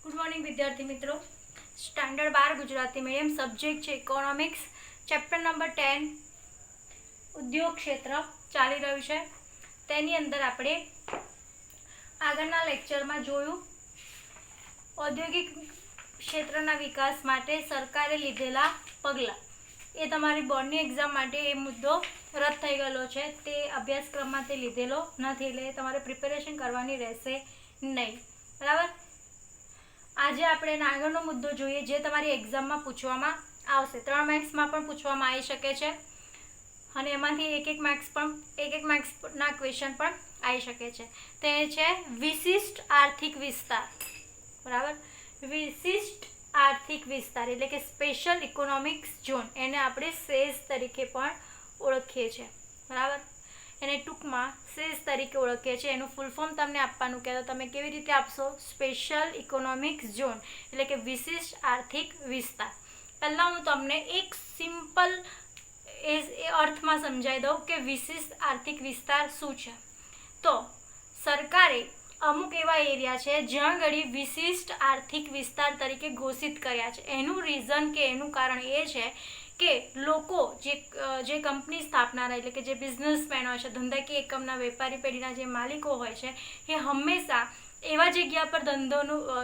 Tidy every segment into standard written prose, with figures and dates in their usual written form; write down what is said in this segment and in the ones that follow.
Good morning विद्यार्थी मित्रों। Standard 12 Gujarati medium subject है इकोनॉमिक्स चैप्टर नंबर 10 उद्योग क्षेत्र चाली रह्यु छे। तेनी अंदर आपणे आगळना लेक्चरमां जोयुं औद्योगिक क्षेत्रना विकास माटे सरकारे लीधेला पगलां। ए तमारी बोर्डनी एक्जाम माटे ए मुद्दो रद थई गयेलो छे, ते अभ्यासक्रममां ते लीधेलो नथी, એટલે તમારે પ્રિપેરેશન કરવાની રહેશે નહીં। બરાબર। આજે આપણે આગળનો મુદ્દો જોઈએ જે તમારી એક્ઝામમાં પૂછવામાં આવશે। 3 માર્ક્સમાં પણ પૂછવામાં આવી શકે છે અને એમાંથી એક માર્ક્સના ક્વેશ્ચન પણ આવી શકે છે। તે છે વિશિષ્ટ આર્થિક વિસ્તાર। બરાબર। વિશિષ્ટ આર્થિક વિસ્તાર એટલે કે સ્પેશિયલ ઇકોનોમિક ઝોન, એને આપણે સેઝ તરીકે પણ ઓળખીએ છીએ। બરાબર। એને ટૂંકમાં સેઝ તરીકે ઓળખીએ છીએ। એનું ફૂલ ફોર્મ તમને આપવાનું કહે તો તમે કેવી રીતે આપશો? સ્પેશિયલ ઇકોનોમિક ઝોન એટલે કે વિશિષ્ટ આર્થિક વિસ્તાર। પહેલાં હું તમને એક સિમ્પલ એ અર્થમાં સમજાવી દઉં કે વિશિષ્ટ આર્થિક વિસ્તાર શું છે। તો સરકારે અમુક એવા એરિયા છે જ્યાં ઘડી વિશિષ્ટ આર્થિક વિસ્તાર તરીકે ઘોષિત કર્યા છે। એનું રીઝન કે એનું કારણ એ છે કે લોકો જે કંપની સ્થાપનારા એટલે કે જે બિઝનેસમેન હોય છે, ધંધાકીય એકમના વેપારી પેઢીના જે માલિકો હોય છે, એ હંમેશા એવા જગ્યા પર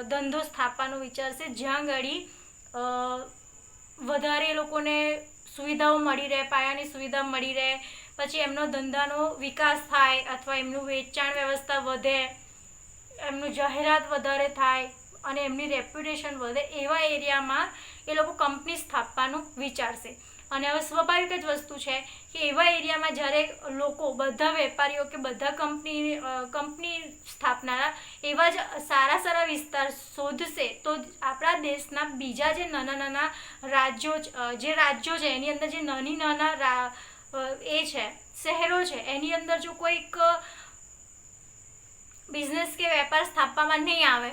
ધંધો સ્થાપવાનો વિચારશે જ્યાં ઘડી વધારે લોકોને સુવિધાઓ મળી રહે, પાયાની સુવિધા મળી રહે, પછી એમનો ધંધાનો વિકાસ થાય અથવા એમનું વેચાણ વ્યવસ્થા વધે, એમનું જાહેરાત વધારે થાય અને એમની રેપ્યુટેશન વધે, એવા એરિયામાં એ લોકો કંપની સ્થાપવાનું વિચારશે। અને હવે સ્વાભાવિક જ વસ્તુ છે કે એવા એરિયામાં જ્યારે લોકો બધા વેપારીઓ કે બધા કંપની સ્થાપનારા એવા જ સારા વિસ્તાર શોધશે તો આપણા દેશના બીજા જે નાના રાજ્યો છે એની અંદર જે નાના એ છે શહેરો છે, એની અંદર જો કોઈક બિઝનેસ કે વેપાર સ્થાપવામાં નહીં આવે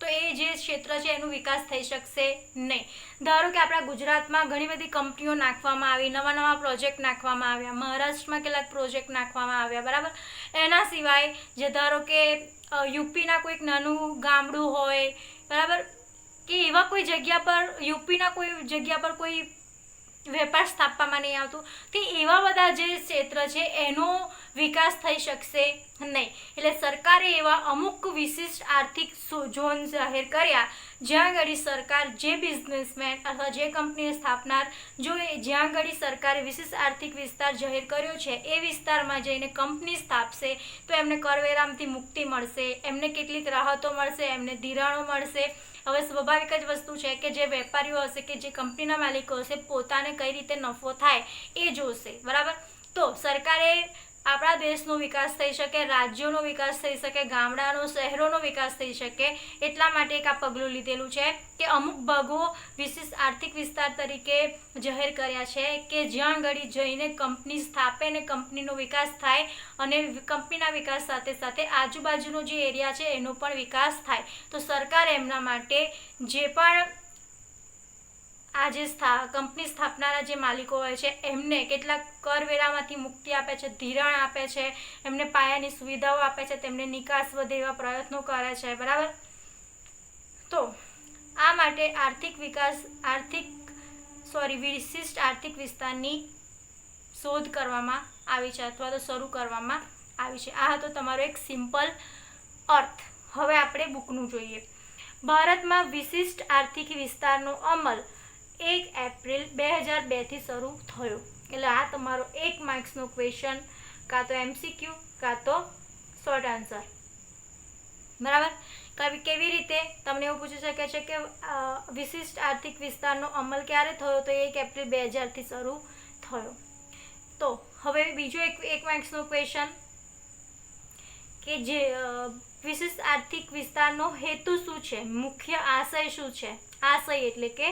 તો એ જે ક્ષેત્ર છે એનો વિકાસ થઈ શકશે નહીં। ધારો કે આપણા ગુજરાતમાં ઘણી બધી કંપનીઓ નાખવામાં આવી, નવા પ્રોજેક્ટ નાખવામાં આવ્યા, મહારાષ્ટ્રમાં કેટલાક પ્રોજેક્ટ નાખવામાં આવ્યા। બરાબર। એના સિવાય જે ધારો કે યુપીના કોઈક નાનું ગામડું હોય, બરાબર, કે એવા કોઈ જગ્યા પર યુપીના કોઈ જગ્યા પર કોઈ વેપાર સ્થાપવામાં નહીં આવતું, તે એવા બધા જે ક્ષેત્ર છે એનો વિકાસ થઈ શકશે નહીં। એટલે સરકારે એવા અમુક વિશિષ્ટ આર્થિક ઝોન જાહેર કર્યા જ્યાં ઘડી સરકાર જે બિઝનેસમેન અથવા જે કંપની સ્થાપનાર જ્યાં ઘડી સરકારે વિશિષ્ટ આર્થિક વિસ્તાર જાહેર કર્યો છે એ વિસ્તારમાં જઈને કંપની સ્થાપશે તો એમને કરવેરામાંથી મુક્તિ મળશે, એમને કેટલીક રાહતો મળશે, એમને ધિરાણો મળશે। હવે સ્વાભાવિક જ વસ્તુ છે કે જે વેપારીઓ હશે કે જે કંપનીના માલિકો હશે પોતાને કઈ રીતે નફો થાય એ જોશે। બરાબર। તો સરકારે આપણા દેશનો વિકાસ થઈ શકે, રાજ્યોનો વિકાસ થઈ શકે, ગામડાનો શહેરોનો વિકાસ થઈ શકે એટલા માટે એક આ પગલું લીધેલું છે કે અમુક ભાગો વિશિષ્ટ આર્થિક વિસ્તાર તરીકે જાહેર કર્યા છે કે જ્યાં ઘડી જઈને કંપની સ્થાપે ને કંપનીનો વિકાસ થાય અને કંપનીના વિકાસ સાથે સાથે આજુબાજુનો જે એરિયા છે એનો પણ વિકાસ થાય। તો સરકાર એમના માટે જે પણ આ જે કંપની સ્થાપનારા જે માલિકો હોય છે એમને કેટલાક કરવેરામાંથી મુક્તિ આપે છે, ધિરાણ આપે છે, એમને પાયાની સુવિધાઓ આપે છે, તેમને નિકાસ વધે એવા પ્રયત્નો કરે છે। બરાબર। તો આ માટે વિશિષ્ટ આર્થિક વિસ્તારની શોધ કરવામાં આવી છે અથવા તો શરૂ કરવામાં આવી છે। આ હતો તમારો એક સિમ્પલ અર્થ। હવે આપણે બુકનું જોઈએ। ભારતમાં વિશિષ્ટ આર્થિક વિસ્તારનો અમલ 1 એપ્રિલ 2002થી શરૂ થયો। એટલે આ તમારો 1 માર્ક્સનો ક્વેશ્ચન, કાં તો MCQ કાં તો શોર્ટ આન્સર। બરાબર। કેવી રીતે તમને એવું પૂછી શકે છે કે વિશિષ્ટ આર્થિક વિસ્તારનો અમલ ક્યારે થયો? તો 1 એપ્રિલ 2000થી શરૂ થયો। તો હવે બીજો એક માર્ક્સનો ક્વેશ્ચન કે જે વિશિષ્ટ આર્થિક વિસ્તારનો હેતુ શું છે, મુખ્ય આશય શું છે? આશય એટલે કે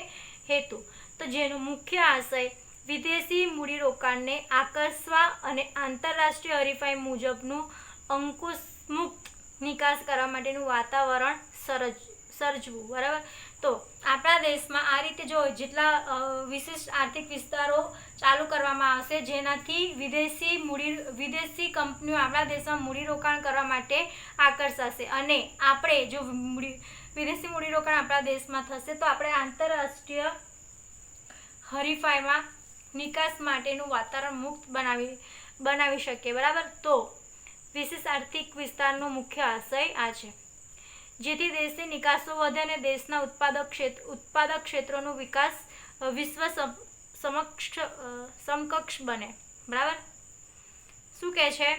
હેતુ। તો જેનો મુખ્ય આશય વિદેશી મૂડીરોકાણને આકર્ષવા અને આંતરરાષ્ટ્રીય હરીફાઈ મુજબનું અંકુશમુક્ત નિકાસ કરવા માટેનું વાતાવરણ સર્જવું। બરાબર। તો આપણા દેશમાં આ રીતે જો જેટલા વિશિષ્ટ આર્થિક વિસ્તારો ચાલુ કરવામાં આવશે જેનાથી વિદેશી કંપનીઓ આપણા દેશમાં મૂડીરોકાણ કરવા માટે આકર્ષાશે અને આપણે જો વિદેશી મૂડીરોકાણ આપણા દેશમાં થશે તો આપણે આંતરરાષ્ટ્રીય હરીફાઈમાં નિકાસ માટેનું વાતાવરણ મુક્ત બનાવી શકીએ, બરાબર. તો વિશેષ આર્થિક વિસ્તારનો મુખ્ય આશય આ છે, જેથી દેશની નિકાસો વધે અને દેશના ઉત્પાદક ક્ષેત્રોનો વિકાસ વિશ્વ સમકક્ષ બને, બરાબર. શું કહે છે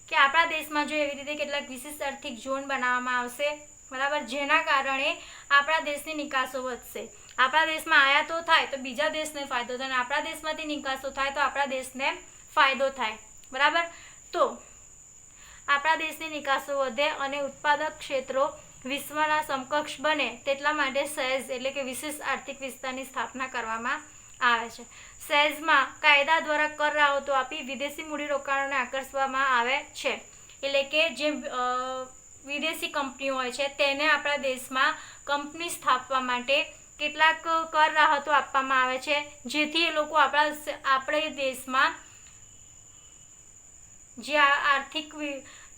કે આપણા દેશમાં જો એવી રીતે કેટલાક વિશિષ્ટ આર્થિક ઝોન બનાવવામાં આવશે, બરાબર, જેના કારણે આપણા દેશની નિકાસો વધશે. આપણા દેશમાં આયાતો થાય તો બીજા દેશને ફાયદો થાય, અને આપણા દેશમાંથી નિકાસો થાય તો આપણા દેશને ફાયદો થાય, બરાબર. તો આપણા દેશની નિકાસો વધે અને ઉત્પાદક ક્ષેત્રો વિશ્વના સમકક્ષ બને તેટલા માટે સેઝ એટલે કે વિશેષ આર્થિક વિસ્તારની સ્થાપના કરવામાં આવે છે. સેઝમાં કાયદા દ્વારા કર રાહતો આપી વિદેશી મૂડીરોકાણોને આકર્ષવામાં આવે છે, એટલે કે જે વિદેશી કંપનીઓ હોય છે તેને આપણા દેશમાં કંપની સ્થાપવા માટે કેટલાક કર રાહતો આપવામાં આવે છે, જેથી એ લોકો આપણે દેશમાં જે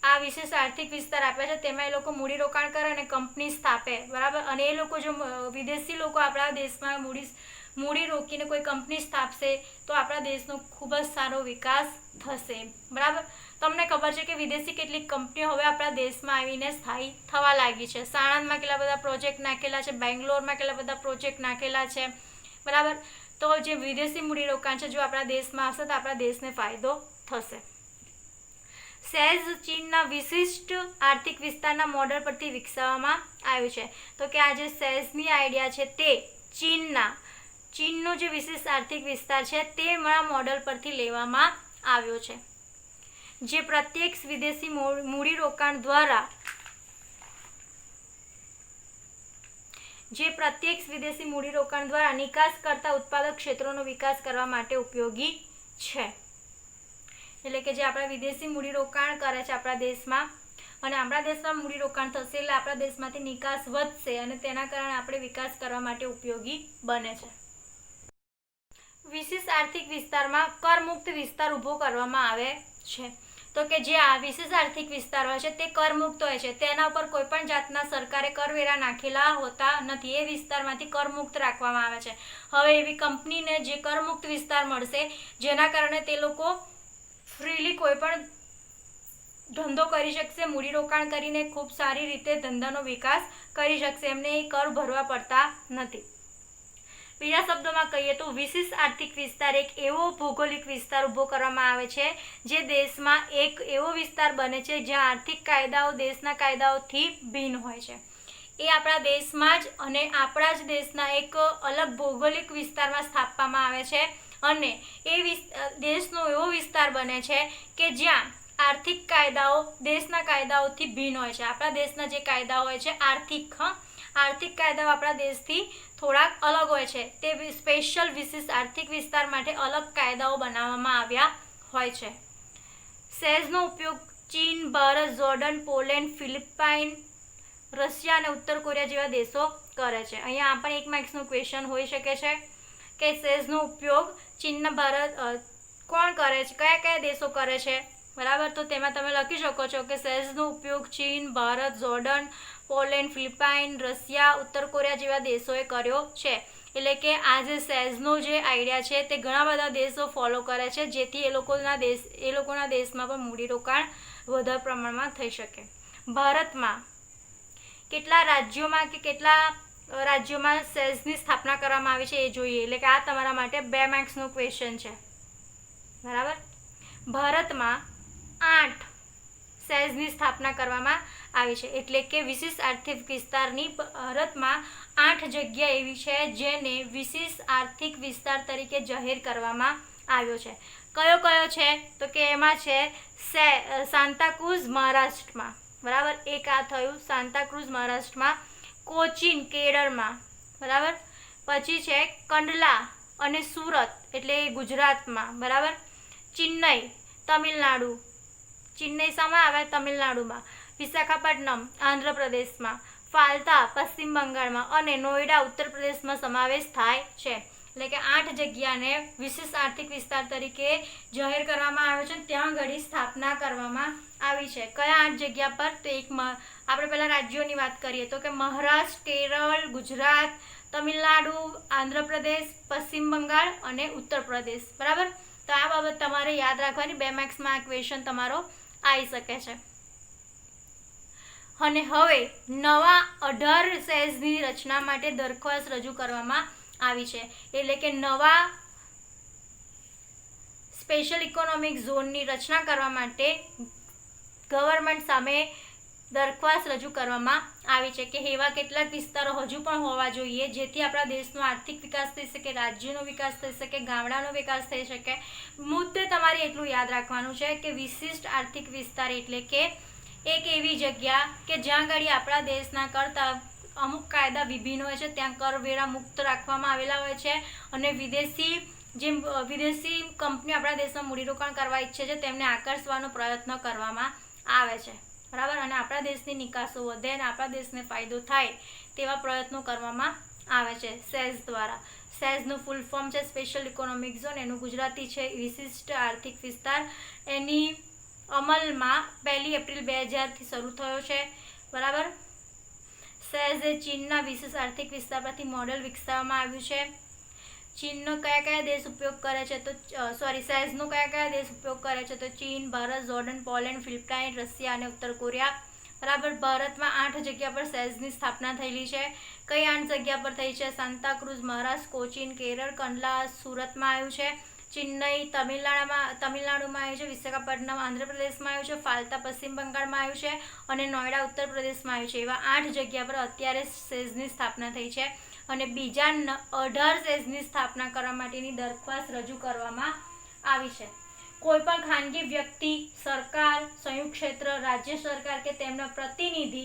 આ વિશેષ આર્થિક વિસ્તાર આપે છે તેમાં એ લોકો મૂડીરોકાણ કરે અને કંપની સ્થાપે, બરાબર. અને એ લોકો જો વિદેશી લોકો આપણા દેશમાં મૂડી રોકીને કોઈ કંપની સ્થાપશે તો આપણા દેશનો ખૂબ જ સારો વિકાસ થશે, બરાબર. તમને ખબર છે કે વિદેશી કેટલીક કંપનીઓ હવે આપણા દેશમાં આવીને સ્થાયી થવા લાગી છે. સાણંદમાં કેટલા બધા પ્રોજેક્ટ નાખેલા છે, બેંગ્લોરમાં કેટલા બધા પ્રોજેક્ટ નાખેલા છે, બરાબર. તો જે વિદેશી મૂડીરોકાણ છે જો આપણા દેશમાં હશે તો આપણા દેશને ફાયદો થશે. સેઝ ચીનના વિશિષ્ટ આર્થિક વિસ્તારના મોડેલ પરથી વિકસાવવામાં આવ્યું છે. તો કે આ જે સેઝની આઈડિયા છે તે ચીનનો જે વિશેષ આર્થિક વિસ્તાર છે તેના મોડેલ પરથી લેવામાં આવ્યો છે, જે પ્રત્યક્ષ વિદેશી મૂડીરોકાણ દ્વારા નિકાસ કરતા ઉત્પાદક ક્ષેત્રોનો વિકાસ કરવા માટે ઉપયોગી છે. એટલે કે જે આપણા વિદેશી મૂડીરોકાણ કરે છે આપણા દેશમાં, અને આપણા દેશમાં મૂડીરોકાણ થશે એટલે આપણા દેશમાંથી નિકાસ વધશે અને તેના કારણે આપણે વિકાસ કરવા માટે ઉપયોગી બને છે. વિશેષ આર્થિક વિસ્તારમાં કરમુક્ત વિસ્તાર ઊભો કરવામાં આવે છે. તો કે જે આ વિશેષ આર્થિક વિસ્તાર હોય છે તે કરમુક્ત હોય છે, તેના ઉપર કોઈ પણ જાતના સરકારે કરવેરા નાખેલા હોતા નથી, એ વિસ્તારમાંથી કરમુક્ત રાખવામાં આવે છે. હવે એવી કંપનીને જે કરમુક્ત વિસ્તાર મળશે જેના કારણે તે લોકો ફ્રીલી કોઈ પણ ધંધો કરી શકશે, મૂડીરોકાણ કરીને ખૂબ સારી રીતે ધંધાનો વિકાસ કરી શકશે, એમને એ કર ભરવા પડતા નથી. બીજા શબ્દોમાં કહીએ તો વિશેષ આર્થિક વિસ્તાર એક એવો ભૌગોલિક વિસ્તાર ઊભો કરવામાં આવે છે જે દેશમાં એક એવો વિસ્તાર બને છે જ્યાં આર્થિક કાયદાઓ દેશના કાયદાઓથી ભિન્ન હોય છે. એ આપણા દેશમાં જ અને આપણા જ દેશના એક અલગ ભૌગોલિક વિસ્તારમાં સ્થાપવામાં આવે છે, અને એ દેશનો એવો વિસ્તાર બને છે કે જ્યાં આર્થિક કાયદાઓ દેશના કાયદાઓથી ભિન્ન હોય છે. આપણા દેશના જે કાયદાઓ હોય છે આર્થિક કાયદાઓ આપણા દેશથી થોડાક અલગ હોય છે, તે સ્પેશિયલ વિશેષ આર્થિક વિસ્તાર માટે અલગ કાયદાઓ બનાવવામાં આવ્યા હોય છે. સેઝનો ઉપયોગ ચીન, ભારત, જોર્ડન, પોલેન્ડ, ફિલિપાઇન, રશિયા અને ઉત્તર કોરિયા જેવા દેશો કરે છે. અહીંયા આ પણ એક માર્ક્સનો ક્વેશ્ચન હોઈ શકે છે કે સેઝનો ઉપયોગ ચીનના ભારત કોણ કરે છે, કયા કયા દેશો કરે છે, બરાબર. તો તેમાં તમે લખી શકો છો કે સેઝનો ઉપયોગ ચીન, ભારત, જોર્ડન, પોલેન્ડ, ફિલિપાઇન, રશિયા, ઉત્તર કોરિયા જેવા દેશોએ કર્યો છે. એટલે કે આ જે સેઝનો જે આઈડિયા છે તે ઘણા બધા દેશો ફોલો કરે છે, જેથી એ લોકોના દેશમાં પણ મૂડીરોકાણ વધારે પ્રમાણમાં થઈ શકે. ભારતમાં કેટલા રાજ્યોમાં સેઝની સ્થાપના કરવામાં આવી છે એ જોઈએ. એટલે કે આ તમારા માટે 2 માર્ક્સનો ક્વેશ્ચન છે, બરાબર. ભારતમાં 8 સેઝની સ્થાપના કરવામાં આવી છે, એટલે કે વિશેષ આર્થિક વિસ્તારની ભારતમાં 8 જગ્યા એવી છે જેને વિશેષ આર્થિક વિસ્તાર તરીકે જાહેર કરવામાં આવ્યો છે. કયો છે તો કે એમાં છે સાંતાક્રુઝ મહારાષ્ટ્રમાં, બરાબર. એક આ થયું સાંતાક્રુઝ મહારાષ્ટ્રમાં, કોચીન કેરળમાં, બરાબર. પછી છે કંડલા અને સુરત એટલે ગુજરાતમાં, બરાબર. ચેન્નઈ તમિલનાડુ, ચેન્નઈ શામાં આવે તમિલનાડુમાં, વિશાખાપટ્ટનમ આંધ્રપ્રદેશમાં, ફાલ્તા પશ્ચિમ બંગાળમાં અને નોઈડા ઉત્તર પ્રદેશમાં સમાવેશ થાય છે. એટલે કે 8 જગ્યાને વિશેષ આર્થિક વિસ્તાર તરીકે જાહેર કરવામાં આવ્યો છે, ત્યાં આગળ સ્થાપના કરવામાં આવી છે. કયા 8 જગ્યા પર? તો આપણે પહેલા રાજ્યોની વાત કરીએ તો કે મહારાષ્ટ્ર, કેરળ, ગુજરાત, તમિલનાડુ, આંધ્રપ્રદેશ, પશ્ચિમ બંગાળ અને ઉત્તર પ્રદેશ. બરાબર. તો આ બાબત તમારે યાદ રાખવાની. 2 માર્ક્સમાં આ ક્વેશ્ચન તમારો આવી શકે છે. અને હવે નવા 18 સેઝની રચના માટે દરખાસ્ત રજૂ કરવામાં આવી છે. એટલે કે નવા સ્પેશિયલ ઇકોનોમિક ઝોનની રચના કરવા માટે ગવર્મેન્ટ સામે દરખાસ્ત રજૂ કરવામાં આવી છે કે એવા કેટલાક વિસ્તારો હજુ પણ હોવા જોઈએ જેથી આપણા દેશનો આર્થિક વિકાસ થઈ શકે, રાજ્યનો વિકાસ થઈ શકે, ગામડાનો વિકાસ થઈ શકે. મુદ્દે તમારે એટલું યાદ રાખવાનું છે કે વિશિષ્ટ આર્થિક વિસ્તાર એટલે કે એક એવી જગ્યા કે જ્યાં આગળ આપણા દેશના કરતા અમુક કાયદા વિભિન્ન હોય છે, ત્યાં કરવેરા મુક્ત રાખવામાં આવેલા હોય છે અને વિદેશી કંપનીઓ આપણા દેશમાં મૂડીરોકાણ કરવા ઈચ્છે છે તેમને આકર્ષવાનો પ્રયત્ન કરવામાં આવે છે. બરાબર. અને આપણા દેશની નિકાસો વધે અને આપણા દેશને ફાયદો થાય તેવા પ્રયત્નો કરવામાં આવે છે સેઝ દ્વારા. સેઝનું ફૂલ ફોર્મ છે સ્પેશિયલ ઇકોનોમિક ઝોન, એનું ગુજરાતી છે વિશિષ્ટ આર્થિક વિસ્તાર. એની અમલમાં 1 એપ્રિલ 2000થી શરૂ થયો છે. બરાબર. સેઝ એ ચીનના વિશેષ આર્થિક વિસ્તાર પરથી મોડેલ વિકસાવવામાં આવ્યું છે. ચીનનો કયા દેશ ઉપયોગ કરે છે તો સેઝનો કયા દેશ ઉપયોગ કરે છે તો ચીન, ભારત, જોર્ડન, પોલેન્ડ, ફિલિપાઇન, રશિયા અને ઉત્તર કોરિયા. બરાબર. ભારતમાં 8 જગ્યા પર સેઝની સ્થાપના થયેલી છે. કઈ 8 જગ્યા પર થઈ છે? સાંતાક્રુઝ મહારાષ્ટ્ર, કોચીન કેરળ, કંડલા સુરતમાં આવ્યું છે, ચેન્નઈ તમિલનાડુમાં આવ્યું છે, વિશાખાપટ્ટનમ આંધ્રપ્રદેશમાં આવ્યું છે, ફાલતા પશ્ચિમ બંગાળમાં આવ્યું છે અને નોઈડા ઉત્તર પ્રદેશમાં આવ્યું છે. એવા 8 જગ્યા પર અત્યારે સેઝની સ્થાપના થઈ છે અને બીજા 18 સેઝની સ્થાપના કરવા માટેની દરખાસ્ત રજૂ કરવામાં આવી છે. કોઈપણ ખાનગી વ્યક્તિ, સરકાર, સંયુક્ત ક્ષેત્ર, રાજ્ય સરકાર કે તેમના પ્રતિનિધિ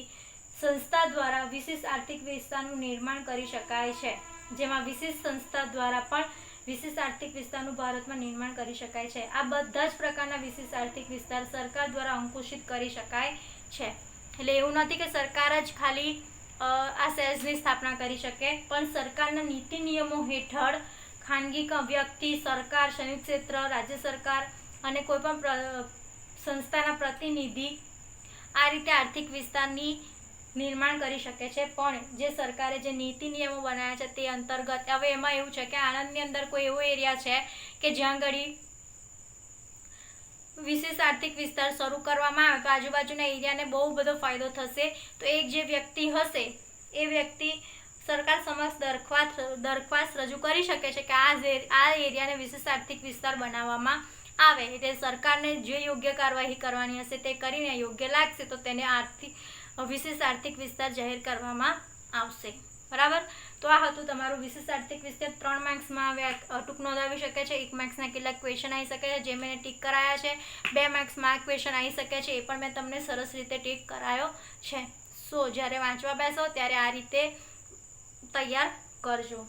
સંસ્થા દ્વારા વિશેષ આર્થિક વિસ્તારનું નિર્માણ કરી શકાય છે. જેમાં વિશેષ સંસ્થા દ્વારા પણ વિશેષ આર્થિક વિસ્તારનું ભારતમાં નિર્માણ કરી શકાય છે. આ બધા જ પ્રકારના વિશેષ આર્થિક વિસ્તાર સરકાર દ્વારા અંકુશિત કરી શકાય છે. એટલે એવું નથી કે સરકાર જ ખાલી આ સેઝની સ્થાપના કરી શકે, પણ સરકારના નીતિ નિયમો હેઠળ ખાનગી વ્યક્તિ, સરકાર, સંયુક્ત ક્ષેત્ર, રાજ્ય સરકાર અને કોઈપણ સંસ્થાના પ્રતિનિધિ આ રીતે આર્થિક વિસ્તારની નિર્માણ કરી શકે છે. પણ જે સરકારે જે નીતિ નિયમો બનાવ્યા છે તે અંતર્ગત હવે એમાં એવું છે કે આણંદની અંદર કોઈ એવો એરિયા છે કે જ્યાં આગળ વિશેષ આર્થિક વિસ્તાર શરૂ કરવામાં આવે તો આજુબાજુના એરિયાને બહુ બધો ફાયદો થશે. તો એક જે વ્યક્તિ હશે એ વ્યક્તિ સરકાર સમક્ષ દરખાસ્ત રજૂ કરી શકે છે કે આ એરિયાને વિશેષ આર્થિક વિસ્તાર બનાવવામાં આવે. એટલે સરકારને જે યોગ્ય કાર્યવાહી કરવાની હશે તે કરીને યોગ્ય લાગશે તો તેને વિશેષ આર્થિક વિસ્તાર જાહેર કરવામાં આવશે. બરાબર. તો આ હતું તમારું વિશેષ આર્થિક વિસ્તાર. 3 માર્ક્સમાં ટૂંક નોંધાવી શકે છે. 1 માર્ક્સના કેટલાક ક્વેશ્ચન આવી શકે છે જે મેં ટીક કરાયા છે. 2 માર્ક્સમાં આ ક્વેશ્ચન આવી શકે છે, એ પણ મેં તમને સરસ રીતે ટીક કરાયો છે. સો જ્યારે વાંચવા બેસો ત્યારે આ રીતે તૈયાર કરજો.